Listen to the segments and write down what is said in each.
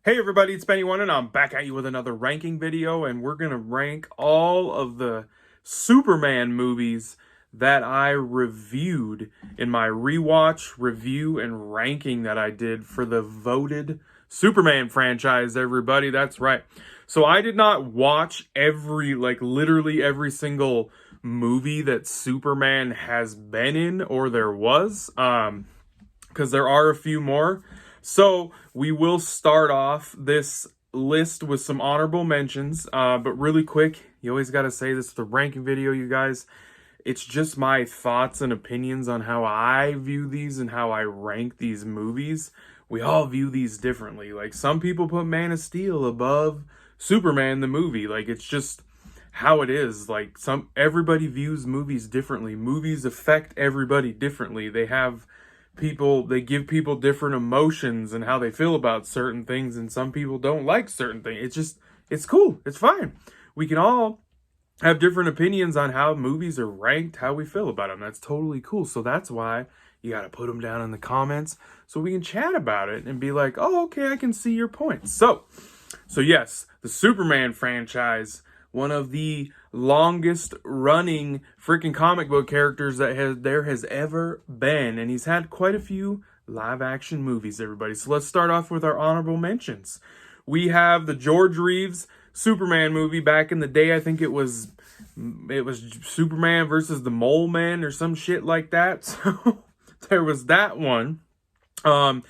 Hey everybody, it's Benny One and I'm back at you with another ranking video, and we're going to rank all of the Superman movies that I reviewed in my rewatch, review, and ranking that I did for the voted Superman franchise, everybody. That's right. So I did not watch literally every single movie that Superman has been in or there was, because there are a few more. So we will start off this list with some honorable mentions, but really quick, you always got to say this is the ranking video, you guys. It's just my thoughts and opinions on how I view these and how I rank these movies. We all view these differently. Like, some people put Man of Steel above Superman the movie. Like, it's just how it is. Like, everybody views movies differently. Movies affect everybody differently. They give people different emotions and how they feel about certain things, and some people don't like certain things. It's cool. It's fine. We can all have different opinions on how movies are ranked, how we feel about them. That's totally cool. So that's why you got to put them down in the comments so we can chat about it and be like, oh, okay, I can see your points. So yes, the Superman franchise, one of the longest running freaking comic book characters that there has ever been, and he's had quite a few live action movies, everybody. So let's start off with our honorable mentions. We have the George Reeves Superman movie back in the day. I think it was Superman versus the Mole Man or some shit like that. So there was that one. And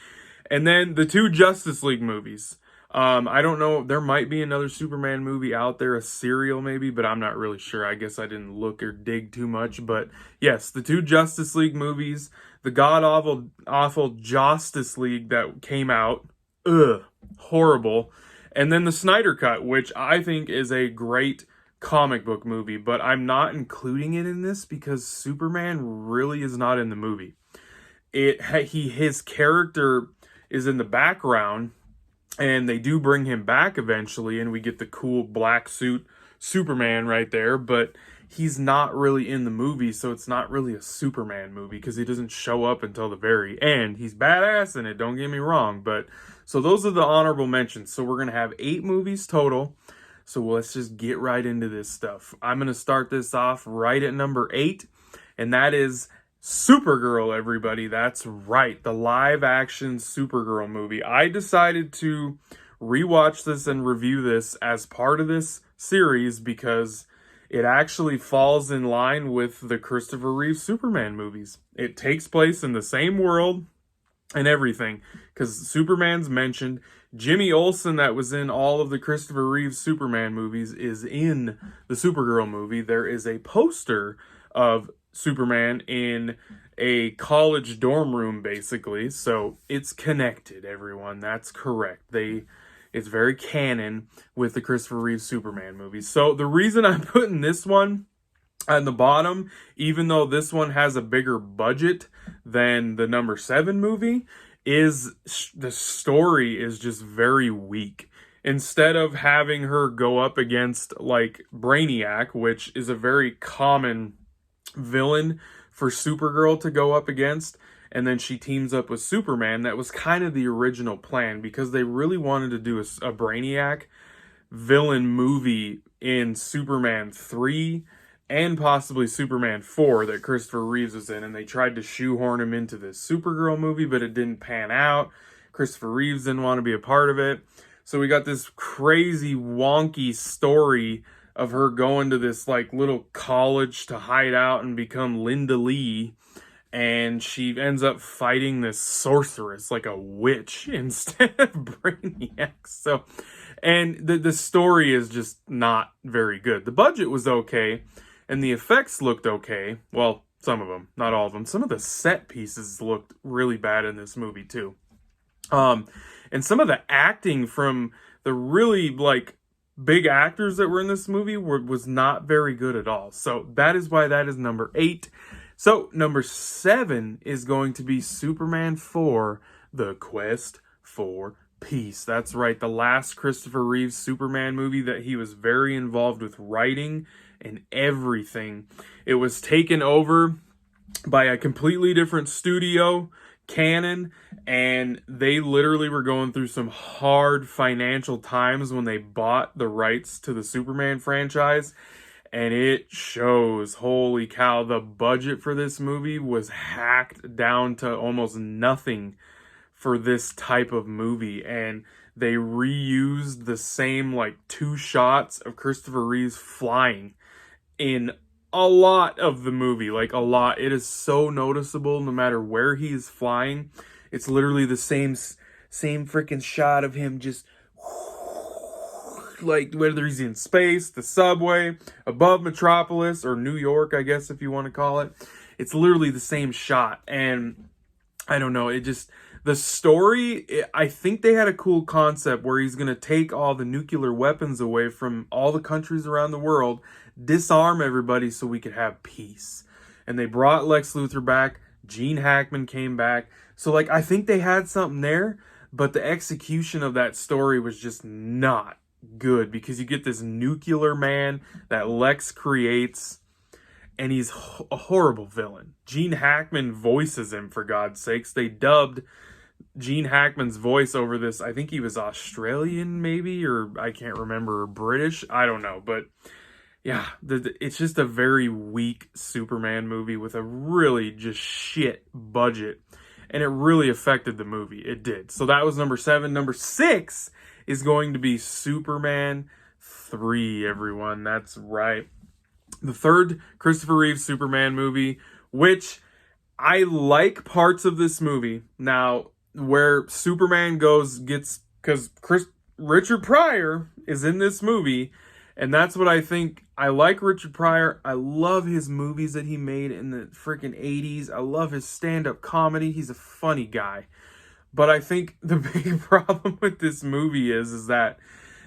then the two Justice League movies. I don't know, there might be another Superman movie out there, a serial maybe, but I'm not really sure. I guess I didn't look or dig too much, but yes, the two Justice League movies, the god-awful Justice League that came out, horrible, and then the Snyder Cut, which I think is a great comic book movie, but I'm not including it in this because Superman really is not in the movie. His character is in the background, and they do bring him back eventually, and we get the cool black suit Superman right there, but he's not really in the movie, so it's not really a Superman movie because he doesn't show up until the very end. He's badass in it, don't get me wrong, but so those are the honorable mentions. So we're going to have 8 movies total, so let's just get right into this stuff. I'm going to start this off right at number 8, and that is Supergirl, everybody. That's right, the live-action Supergirl movie. I decided to rewatch this and review this as part of this series because it actually falls in line with the Christopher Reeve Superman movies. It takes place in the same world and everything, because Superman's mentioned. Jimmy Olsen, that was in all of the Christopher Reeve Superman movies, is in the Supergirl movie. There is a poster of Superman in a college dorm room, basically. So it's connected, everyone. That's correct. It's very canon with the Christopher Reeve Superman movies. So the reason I'm putting this one on the bottom, even though this one has a bigger budget than the number 7 movie, is the story is just very weak. Instead of having her go up against like Brainiac, which is a very common villain for Supergirl to go up against, and then she teams up with Superman. That was kind of the original plan because they really wanted to do a Brainiac villain movie in Superman 3 and possibly Superman 4 that Christopher Reeves was in, and they tried to shoehorn him into this Supergirl movie, but it didn't pan out. Christopher Reeves didn't want to be a part of it. So we got this crazy wonky story of her going to this like little college to hide out and become Linda Lee, and she ends up fighting this sorceress, like a witch, instead of Brainiac. So, and the story is just not very good. The budget was okay, and the effects looked okay. Well, some of them, not all of them. Some of the set pieces looked really bad in this movie too. And some of the acting from the really like big actors that were in this movie was not very good at all. So that is why that is number 8. So number 7 is going to be Superman 4, The Quest for Peace. That's right, the last Christopher Reeve Superman movie that he was very involved with writing and everything. It was taken over by a completely different studio canon, and they literally were going through some hard financial times when they bought the rights to the Superman franchise, and it shows. Holy cow, the budget for this movie was hacked down to almost nothing for this type of movie, and they reused the same like 2 shots of Christopher Reeves flying in a lot of the movie, like a lot. It is so noticeable no matter where he's flying. It's literally the same freaking shot of him just like whether he's in space, the subway, above Metropolis, or New York, I guess if you want to call it. It's literally the same shot. And I don't know, it just, the story, I think they had a cool concept where he's going to take all the nuclear weapons away from all the countries around the world, disarm everybody so we could have peace. And they brought Lex Luthor back, Gene Hackman came back. So like, I think they had something there, but the execution of that story was just not good, because you get this nuclear man that Lex creates, and he's a horrible villain. Gene Hackman voices him, for God's sakes. They dubbed Gene Hackman's voice over this. I think he was Australian, maybe, or I can't remember, or British. I don't know. But yeah, it's just a very weak Superman movie with a really just shit budget. And it really affected the movie. It did. So that was number 7. Number 6 is going to be Superman 3, everyone. That's right. The third Christopher Reeve Superman movie, which I like parts of this movie. Now, where Superman gets, because Richard Pryor is in this movie, and that's what I think. I like Richard Pryor. I love his movies that he made in the freaking 80s. I love his stand-up comedy. He's a funny guy. But I think the big problem with this movie is that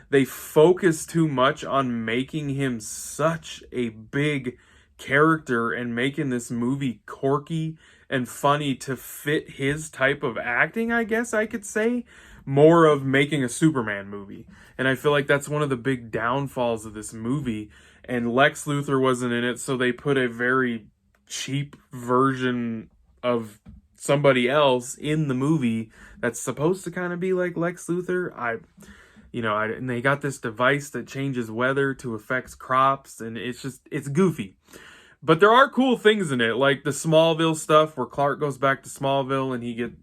they focus too much on making him such a big character and making this movie quirky and funny to fit his type of acting, I guess I could say, more of making a Superman movie. And I feel like that's one of the big downfalls of this movie. And Lex Luthor wasn't in it, so they put a very cheap version of somebody else in the movie that's supposed to kind of be like Lex Luthor. And they got this device that changes weather to affect crops, and it's goofy. But there are cool things in it, like the Smallville stuff where Clark goes back to Smallville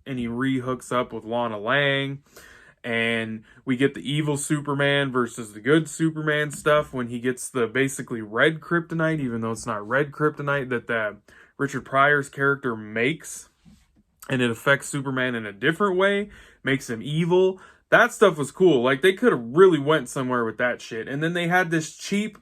and he re-hooks up with Lana Lang. And we get the evil Superman versus the good Superman stuff when he gets the basically red kryptonite, even though it's not red kryptonite, that Richard Pryor's character makes. And it affects Superman in a different way, makes him evil. That stuff was cool. Like, they could have really went somewhere with that shit. And then they had this cheap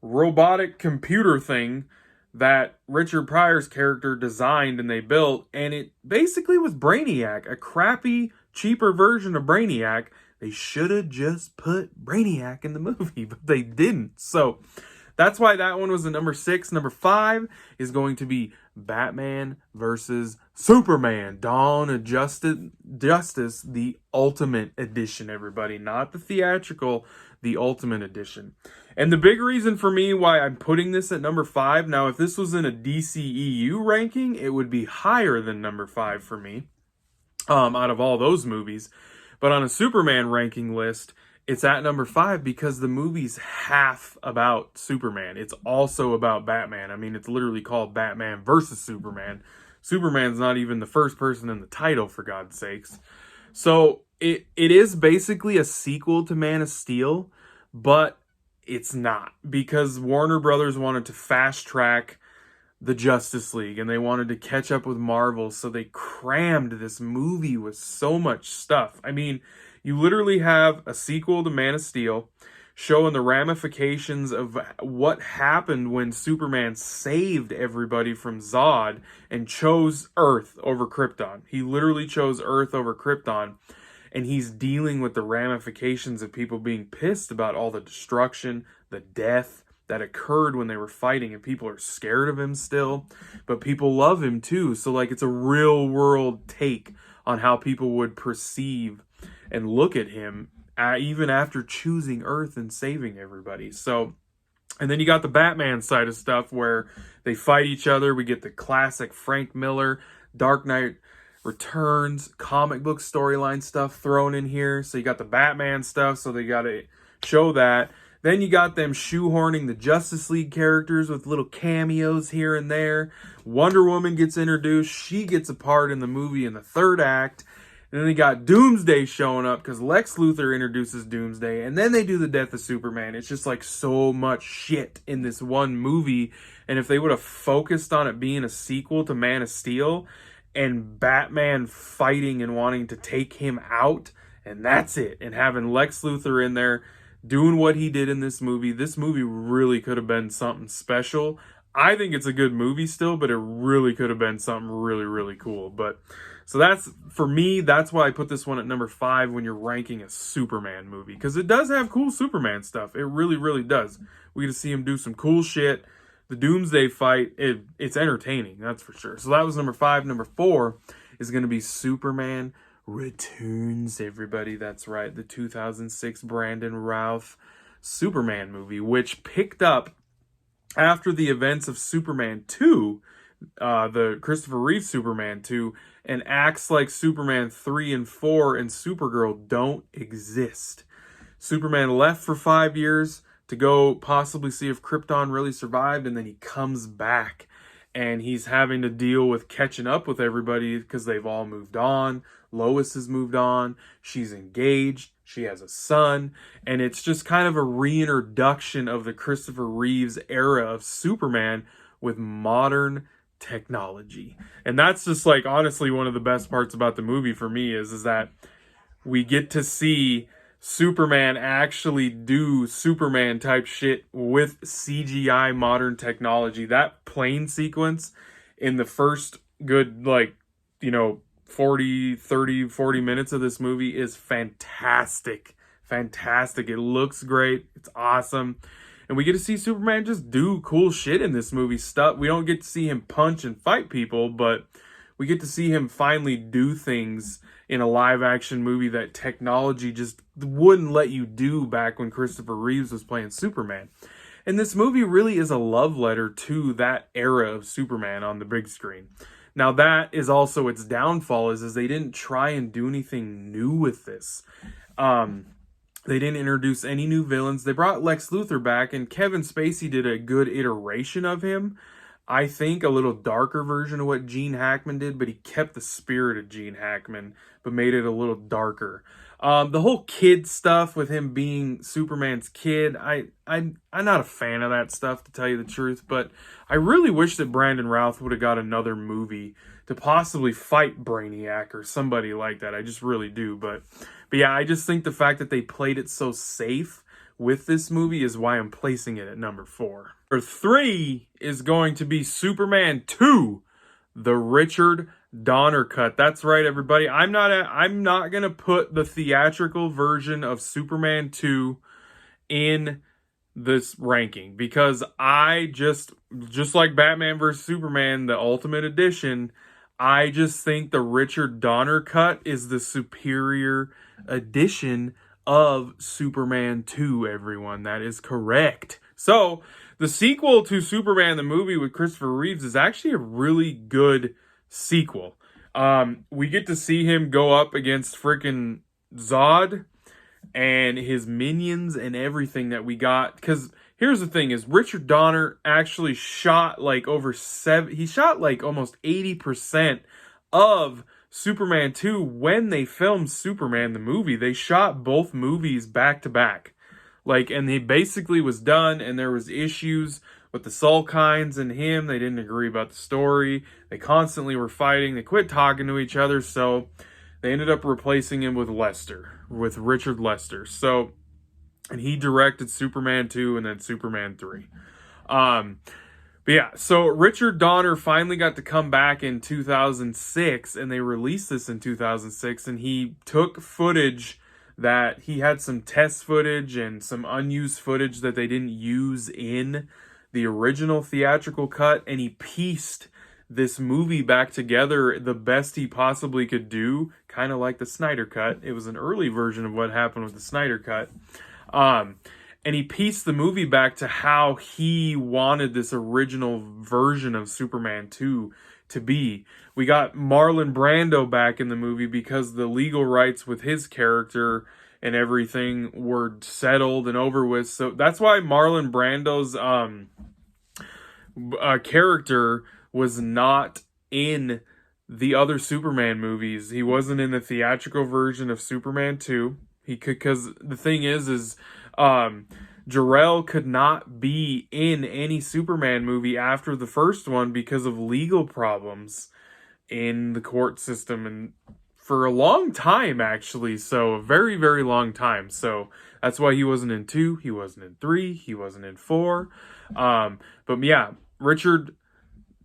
robotic computer thing that Richard Pryor's character designed and they built, and it basically was Brainiac, a crappy, cheaper version of Brainiac. They should have just put Brainiac in the movie, but they didn't. So that's why that one was the number 6. Number 5 is going to be Batman versus Superman, Dawn of Justice, the Ultimate Edition, everybody. Not the theatrical, the Ultimate Edition. And the big reason for me why I'm putting this at number 5, now if this was in a DCEU ranking, it would be higher than number 5 for me, out of all those movies. But on a Superman ranking list, it's at number 5 because the movie's half about Superman. It's also about Batman. I mean, it's literally called Batman versus Superman. Superman's not even the first person in the title, for God's sakes. So it is basically a sequel to Man of Steel, but it's not, because Warner Brothers wanted to fast track the Justice League and they wanted to catch up with Marvel, so they crammed this movie with so much stuff. I mean, you literally have a sequel to Man of Steel showing the ramifications of what happened when Superman saved everybody from Zod and chose Earth over Krypton. He literally chose Earth over Krypton. And he's dealing with the ramifications of people being pissed about all the destruction, the death that occurred when they were fighting. And people are scared of him still. But people love him too. So like, it's a real world take on how people would perceive and look at him even after choosing Earth and saving everybody. So, and then you got the Batman side of stuff where they fight each other. We get the classic Frank Miller Dark Knight Returns, comic book storyline stuff thrown in here. So you got the Batman stuff, so they got to show that. Then you got them shoehorning the Justice League characters with little cameos here and there. Wonder Woman gets introduced. She gets a part in the movie in the third act. And then they got Doomsday showing up because Lex Luthor introduces Doomsday. And then they do the death of Superman. It's just like so much shit in this one movie. And if they would have focused on it being a sequel to Man of Steel and Batman fighting and wanting to take him out, and that's it. And having Lex Luthor in there doing what he did in this movie really could have been something special. I think it's a good movie still, but it really could have been something really, really cool. But so that's, for me, that's why I put this one at number 5 when you're ranking a Superman movie. Because it does have cool Superman stuff. It really, really does. We get to see him do some cool shit. The Doomsday fight, it's entertaining, that's for sure. So that was number 5. Number 4 is going to be Superman Returns, everybody. That's right. The 2006 Brandon Routh Superman movie, which picked up after the events of Superman 2, the Christopher Reeve Superman 2, and acts like Superman 3 and 4 and Supergirl don't exist. Superman left for 5 years to go possibly see if Krypton really survived, and then he comes back. And he's having to deal with catching up with everybody because they've all moved on. Lois has moved on. She's engaged. She has a son. And it's just kind of a reintroduction of the Christopher Reeves era of Superman with modern technology. And that's just like, honestly, one of the best parts about the movie for me is that we get to see Superman actually do Superman type shit with CGI modern technology. That plane sequence in the first good, 40 minutes of this movie is fantastic. Fantastic. It looks great. It's awesome. And we get to see Superman just do cool shit in this movie stuff. We don't get to see him punch and fight people, but we get to see him finally do things in a live action movie that technology just wouldn't let you do back when Christopher Reeves was playing Superman. And this movie really is a love letter to that era of Superman on the big screen. Now that is also its downfall is they didn't try and do anything new with this. They didn't introduce any new villains. They brought Lex Luthor back, and Kevin Spacey did a good iteration of him. I think a little darker version of what Gene Hackman did, but he kept the spirit of Gene Hackman, but made it a little darker. The whole kid stuff with him being Superman's kid, I'm not a fan of that stuff, to tell you the truth, but I really wish that Brandon Routh would have got another movie to possibly fight Brainiac or somebody like that. I just really do, but yeah, I just think the fact that they played it so safe with this movie is why I'm placing it at number 4. Number 3 is going to be Superman 2, the Richard Donner cut. That's right, everybody. I'm not gonna put the theatrical version of Superman 2 in this ranking because I just like Batman vs Superman, the Ultimate Edition, I just think the Richard Donner cut is the superior edition of Superman 2, everyone. That is correct. So, the sequel to Superman the movie with Christopher Reeves is actually a really good sequel. We get to see him go up against freaking Zod and his minions and everything that we got. Because here's the thing is Richard Donner actually shot like almost 80% of Superman 2 when they filmed Superman the movie. They shot both movies back to back. And he basically was done, and there was issues with the Sulkines and him. They didn't agree about the story. They constantly were fighting. They quit talking to each other, so they ended up replacing him with Richard Lester. So, and he directed Superman 2 and then Superman 3. But yeah, so Richard Donner finally got to come back in 2006, and they released this in 2006, and he took footage that he had some test footage and some unused footage that they didn't use in the original theatrical cut, and he pieced this movie back together the best he possibly could do, kind of like the Snyder Cut. It was an early version of what happened with the Snyder Cut. And he pieced the movie back to how he wanted this original version of Superman 2 to be. We got Marlon Brando back in the movie because the legal rights with his character and everything were settled and over with. So that's why Marlon Brando's character was not in the other Superman movies. He wasn't in the theatrical version of Superman 2. He could, because the thing is Jor-El could not be in any Superman movie after the first one because of legal problems in the court system, and for a long time, actually. So a very, very long time. So that's why he wasn't in 2, he wasn't in 3, he wasn't in 4. But yeah, Richard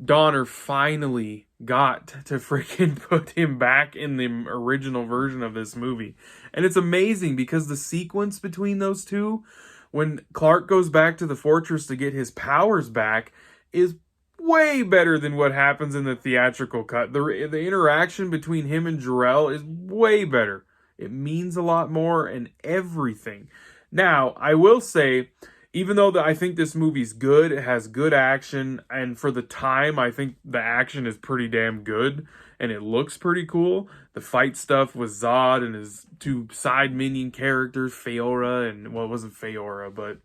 Donner finally got to freaking put him back in the original version of this movie. And it's amazing because the sequence between those two, when Clark goes back to the fortress to get his powers back, is way better than what happens in the theatrical cut. The interaction between him and Jor-El is way better. It means a lot more and everything. Now, I will say, even though I think this movie's good, it has good action, and for the time, I think the action is pretty damn good, and it looks pretty cool. The fight stuff with Zod and his two side minion characters, Feora, and, well, it wasn't Feora, but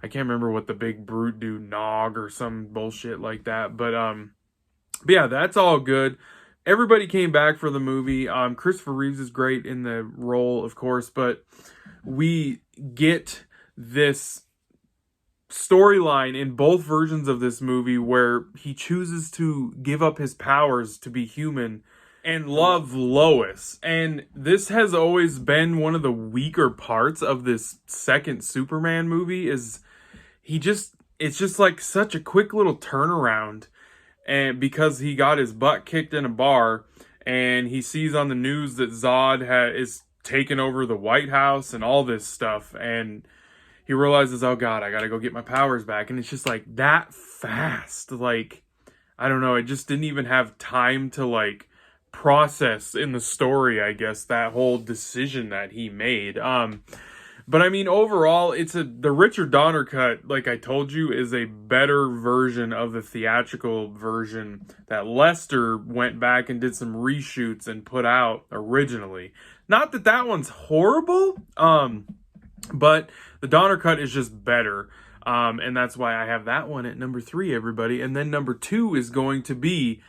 I can't remember what the big brute dude, Nog, or some bullshit like that. But yeah, that's all good. Everybody came back for the movie. Christopher Reeves is great in the role, of course, but we get this storyline in both versions of this movie where he chooses to give up his powers to be human and love Lois. And this has always been one of the weaker parts of this second Superman movie, is it's just like such a quick little turnaround, and because he got his butt kicked in a bar and he sees on the news that Zod is taking over the White House and all this stuff, and he realizes, oh god, I gotta go get my powers back. And it's just like that fast. Like, I don't know, it just didn't even have time to like process in the story, I guess, that whole decision that he made. But I mean, overall, the Richard Donner cut, like I told you, is a better version of the theatrical version that Lester went back and did some reshoots and put out originally. Not that that one's horrible, but the Donner cut is just better. And that's why I have that one at number 3, everybody. And then number 2 is going to be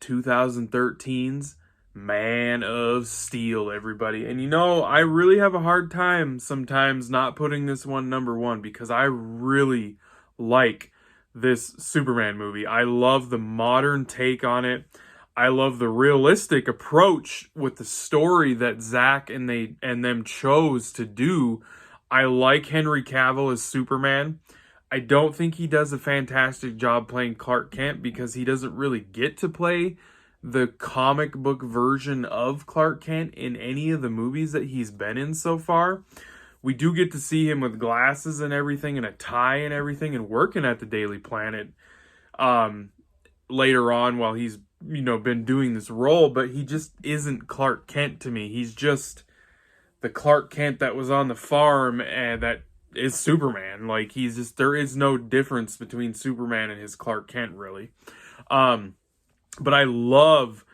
2013's Man of Steel, everybody. And you know, I really have a hard time sometimes not putting this one number 1 because I really like this Superman movie. I love the modern take on it. I love the realistic approach with the story that Zack and them chose to do. I like Henry Cavill as Superman. I don't think he does a fantastic job playing Clark Kent because he doesn't really get to play the comic book version of Clark Kent in any of the movies that he's been in so far. We do get to see him with glasses and everything and a tie and everything and working at the Daily Planet later on while he's, you know, been doing this role, but he just isn't Clark Kent to me. He's just the Clark Kent that was on the farm and that is Superman. Like, he's just, there is no difference between Superman and his Clark Kent, really. But I love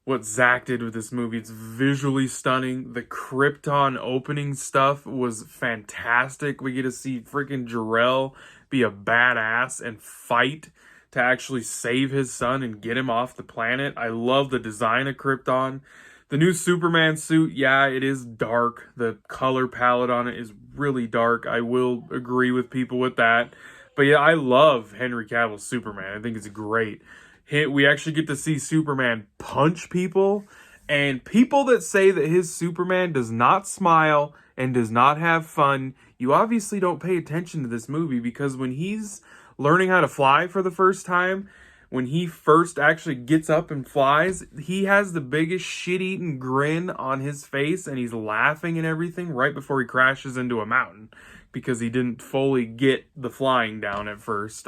what Zack did with this movie. It's visually stunning. The Krypton opening stuff was fantastic. We get to see freaking Jor-El be a badass and fight to actually save his son and get him off the planet. I love the design of Krypton. The new Superman suit, yeah, it is dark. The color palette on it is really dark. I will agree with people with that. But yeah, I love Henry Cavill's Superman. I think it's great. We actually get to see Superman punch people. And people that say that his Superman does not smile and does not have fun, you obviously don't pay attention to this movie, because when he's learning how to fly for the first time, when he first actually gets up and flies, he has the biggest shit-eating grin on his face, and he's laughing and everything right before he crashes into a mountain because he didn't fully get the flying down at first.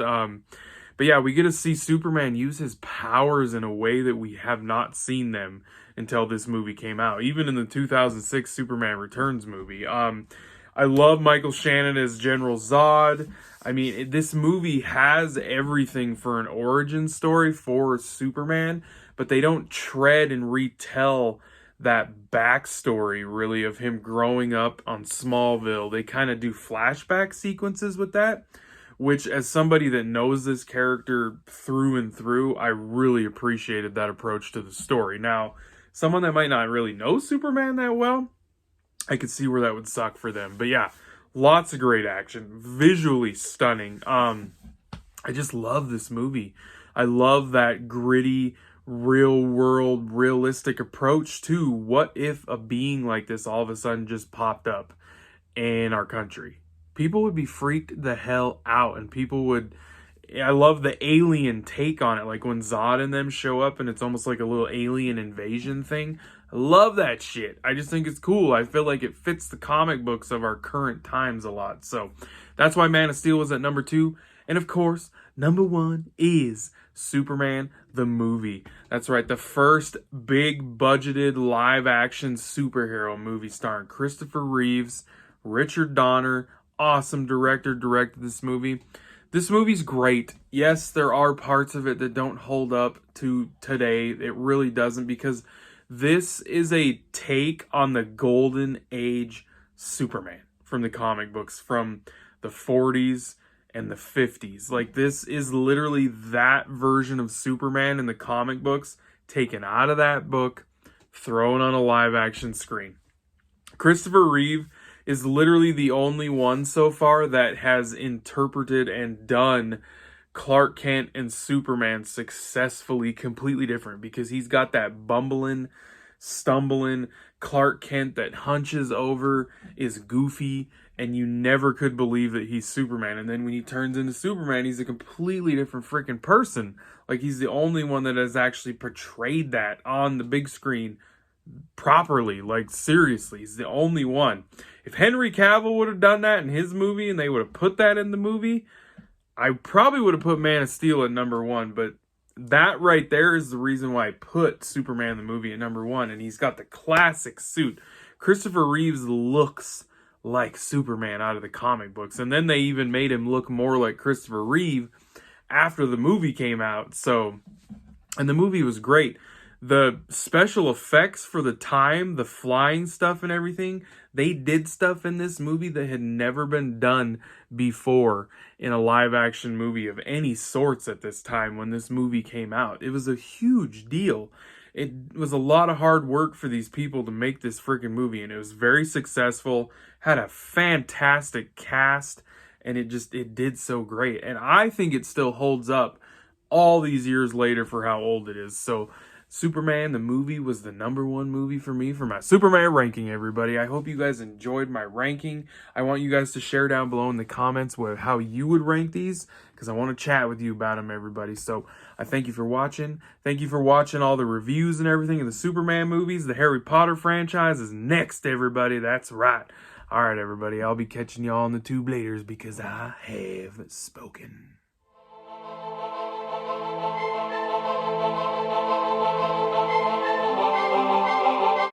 But yeah, we get to see Superman use his powers in a way that we have not seen them until this movie came out. Even in the 2006 Superman Returns movie. I love Michael Shannon as General Zod. I mean, this movie has everything for an origin story for Superman, but they don't tread and retell that backstory really of him growing up on Smallville. They kind of do flashback sequences with that, which, as somebody that knows this character through and through, I really appreciated that approach to the story. Now, someone that might not really know Superman that well, I could see where that would suck for them. But yeah, lots of great action, visually stunning. I just love this movie. I love that gritty, real world, realistic approach to what if a being like this all of a sudden just popped up in our country. People would be freaked the hell out, and people would... I love the alien take on it, like when Zod and them show up and it's almost like a little alien invasion thing. I love that shit. I just think it's cool. I feel like it fits the comic books of our current times a lot. So that's why Man of Steel was at number 2. And of course, number 1 is Superman the movie. That's right, the first big budgeted live action superhero movie starring Christopher Reeves, Richard Donner, awesome director, directed this movie. This movie's great. Yes, there are parts of it that don't hold up to today. It really doesn't, because this is a take on the golden age Superman from the comic books from the 40s and the 50s. Like, this is literally that version of Superman in the comic books taken out of that book, thrown on a live action screen. Christopher Reeve is literally the only one so far that has interpreted and done Clark Kent and Superman successfully completely different, because he's got that bumbling, stumbling Clark Kent that hunches over, is goofy, and you never could believe that he's Superman. And then when he turns into Superman, he's a completely different freaking person. Like, he's the only one that has actually portrayed that on the big screen properly. Like, seriously, he's the only one. If Henry Cavill would have done that in his movie and they would have put that in the movie, I probably would have put Man of Steel at number 1, but that right there is the reason why I put Superman the movie at number 1. And he's got the classic suit. Christopher Reeves looks like Superman out of the comic books, and then they even made him look more like Christopher Reeve after the movie came out. So, and the movie was great. The special effects for the time, the flying stuff and everything, they did stuff in this movie that had never been done before in a live action movie of any sorts at this time when this movie came out. It was a huge deal. It was a lot of hard work for these people to make this freaking movie, and it was very successful, had a fantastic cast, and it did so great. And I think it still holds up all these years later for how old it is. So Superman the movie was the number 1 movie for me for my Superman ranking, everybody. I hope you guys enjoyed my ranking. I want you guys to share down below in the comments how you would rank these, because I want to chat with you about them, everybody. So I thank you for watching. Thank you for watching all the reviews and everything of the Superman movies. The Harry Potter franchise is next, everybody. That's right. All right, everybody. I'll be catching y'all on the tube later, because I have spoken.